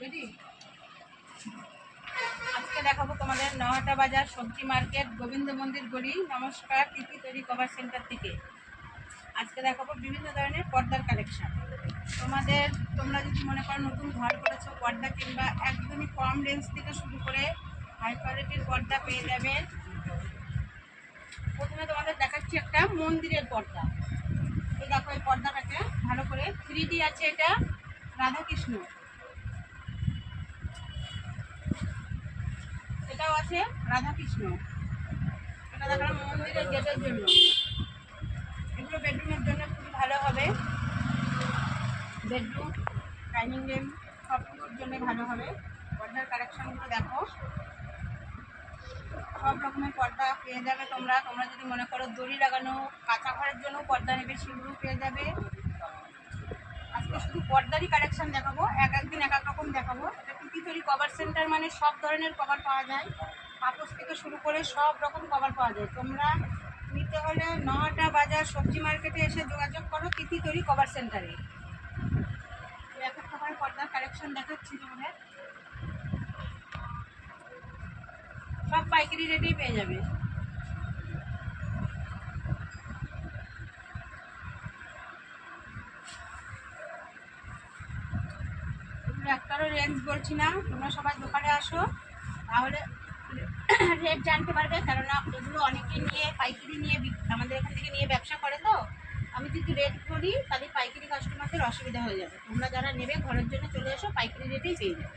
Ready. আজকে দেখাবো তোমাদের নহাটা বাজার সবজি মার্কেট গোবিন্দ মন্দির গলি। নমস্কার, তিথি তৈরি কভার সেন্টার থেকে আজকে দেখাবো বিভিন্ন ধরনের পর্দার কালেকশন। তোমরা যদি মনে করো নতুন ঘর করেছো, পর্দা কিংবা একদমই কম রেঞ্জ থেকে শুরু করে হাই কোয়ালিটির পর্দা পেয়ে যাবেন। প্রথমে তোমাদের দেখাচ্ছি একটা মন্দিরের পর্দা। এই দেখো, এই পর্দাটাকে ভালো করে 3D আছে, এটা রাধাকৃষ্ণ। এটাও আছে রাধাকৃষ্ণ। এটা দেখালাম মন্দিরের গেটের জন্য। এগুলো বেডরুমের জন্য খুবই ভালো হবে। বেডরুম, ডাইনিং রুম সব কিছুর জন্য ভালো হবে। পর্দার কালেকশনগুলো দেখো, সব রকমের পর্দা পেয়ে যাবে তোমরা যদি মনে করো দড়ি লাগানো কাঁচা ঘরের জন্য পর্দা নেবে, সেগুলো পেয়ে যাবে। আজকে শুধু পর্দারই কালেকশন দেখাবো, একদিন এক এক রকম দেখাবো। এটা তিথি তৈরি কভার সেন্টার, মানে সব ধরনের কভার পাওয়া যায়। পাপোশ থেকে শুরু করে সব রকম কভার পাওয়া যায়। তোমরা নিতে হলে নহাটা বাজার সবজি মার্কেটে এসে যোগাযোগ করো তিথি তৈরি কভার সেন্টারে। এক একটা করে পর্দার কালেকশন দেখাচ্ছি তোমাদের, সব পাইকারি রেটেই পেয়ে যাবে। একটারও রেঞ্জ বলছি না, তোমরা সবাই দোকানে আসো, তাহলে রেট জানতে পারবে। কেননা এগুলো অনেকে নিয়ে পাইকারি নিয়ে আমাদের এখান থেকে নিয়ে ব্যবসা করে, তো আমি যদি রেট করি তাহলে পাইকারি কাস্টমারদের অসুবিধা হয়ে যাবে। তোমরা যারা নেবে ঘরের জন্য চলে এসো, পাইকারি রেটেই পেয়ে যাবে।